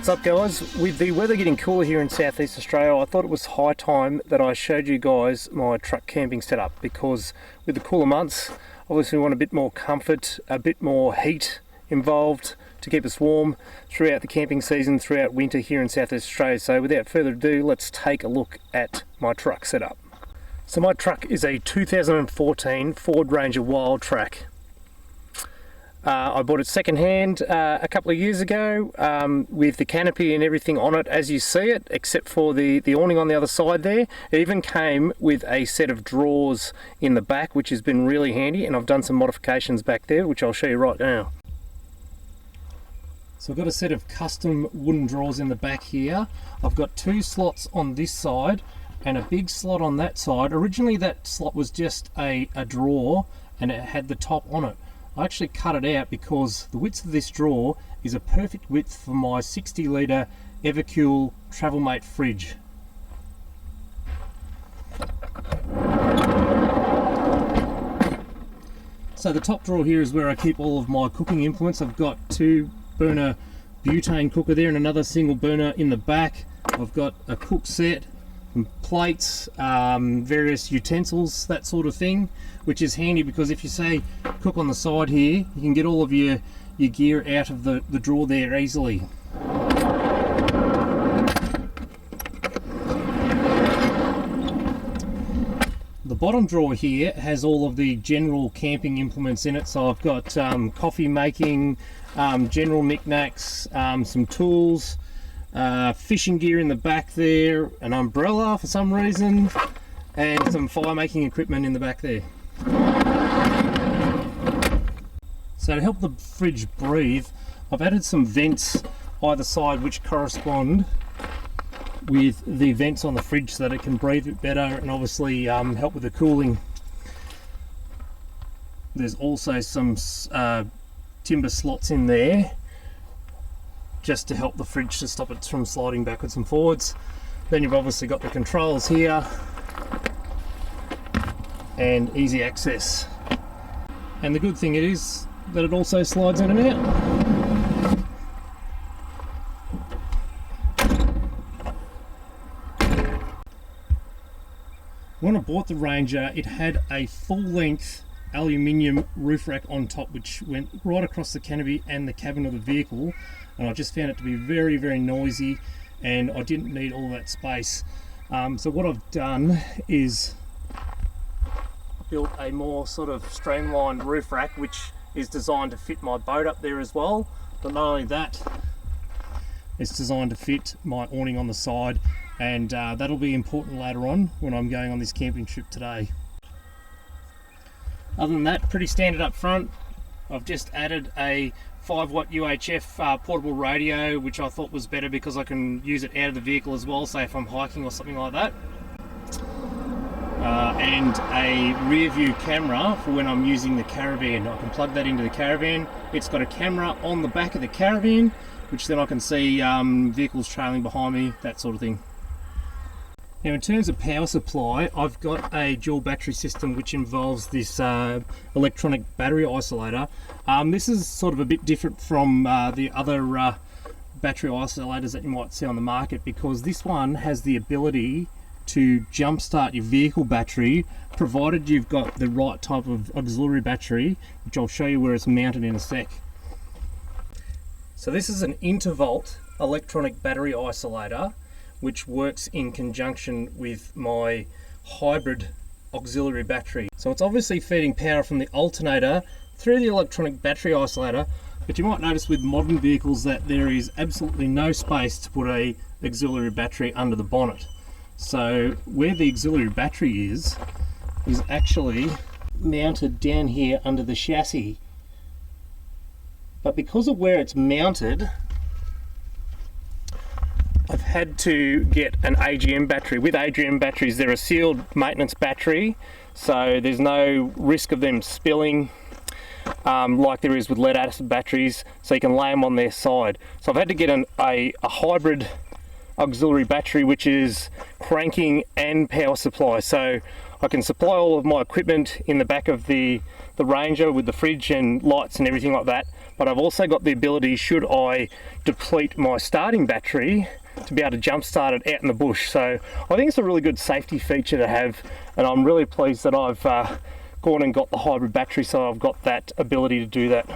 What's up guys? With the weather getting cooler here in southeast Australia, I thought it was high time that I showed you guys my truck camping setup, because with the cooler months obviously we want a bit more comfort, a bit more heat involved to keep us warm throughout the camping season, throughout winter here in southeast Australia. So without further ado, let's take a look at my truck setup. So my truck is a 2014 Ford Ranger Wildtrak. I bought it second-hand a couple of years ago with the canopy and everything on it as you see it, except for the awning on the other side there. It even came with a set of drawers in the back, which has been really handy, and I've done some modifications back there, which I'll show you right now. So I've got a set of custom wooden drawers in the back here. I've got two slots on this side and a big slot on that side. Originally that slot was just a drawer and it had the top on it. I actually cut it out because the width of this drawer is a perfect width for my 60 litre Evercool Travelmate fridge. So the top drawer here is where I keep all of my cooking implements. I've got 2-burner butane cooker there and another single burner in the back. I've got a cook set, some plates, various utensils, that sort of thing, which is handy because if you say cook on the side here, you can get all of your gear out of the drawer there easily. The bottom drawer here has all of the general camping implements in it. So I've got coffee making, general knickknacks, some tools, fishing gear in the back there, an umbrella for some reason, and some fire making equipment in the back there. So to help the fridge breathe, I've added some vents either side which correspond with the vents on the fridge so that it can breathe a bit better and obviously help with the cooling. There's also some timber slots in there just to help the fridge to stop it from sliding backwards and forwards. Then you've obviously got the controls here and easy access. And the good thing is that it also slides in and out. When I bought the Ranger, it had a full-length aluminium roof rack on top which went right across the canopy and the cabin of the vehicle, and I just found it to be very, very noisy and I didn't need all that space. So what I've done is built a more sort of streamlined roof rack which is designed to fit my boat up there as well, but not only that, it's designed to fit my awning on the side, and that'll be important later on when I'm going on this camping trip today. Other than that, pretty standard up front. I've just added a 5-watt UHF portable radio, which I thought was better because I can use it out of the vehicle as well, say if I'm hiking or something like that. And a rear view camera for when I'm using the caravan. I can plug that into the caravan. It's got a camera on the back of the caravan, which then I can see vehicles trailing behind me, that sort of thing. Now in terms of power supply, I've got a dual battery system which involves this electronic battery isolator. This is sort of a bit different from the other battery isolators that you might see on the market, because this one has the ability to jumpstart your vehicle battery, provided you've got the right type of auxiliary battery, which I'll show you where it's mounted in a sec. So this is an intervolt electronic battery isolator which works in conjunction with my hybrid auxiliary battery. So it's obviously feeding power from the alternator through the electronic battery isolator, but you might notice with modern vehicles that there is absolutely no space to put a auxiliary battery under the bonnet. So where the auxiliary battery is actually mounted down here under the chassis. But because of where it's mounted, I've had to get an AGM battery. With AGM batteries, they're a sealed maintenance battery, so there's no risk of them spilling like there is with lead acid batteries, so you can lay them on their side. So I've had to get a hybrid auxiliary battery which is cranking and power supply, so I can supply all of my equipment in the back of the Ranger with the fridge and lights and everything like that, but I've also got the ability, should I deplete my starting battery, to be able to jump start it out in the bush. So I think it's a really good safety feature to have, and I'm really pleased that I've gone and got the hybrid battery, so I've got that ability to do that.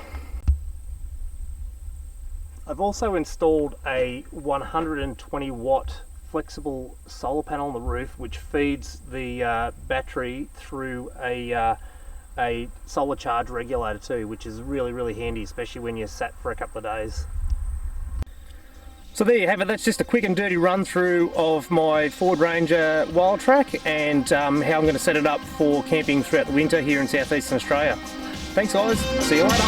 I've also installed a 120 watt flexible solar panel on the roof, which feeds the battery through a solar charge regulator too, which is really handy, especially when you're sat for a couple of days. So there you have it. That's just a quick and dirty run through of my Ford Ranger Wildtrak and how I'm going to set it up for camping throughout the winter here in southeastern Australia. Thanks guys, see you later.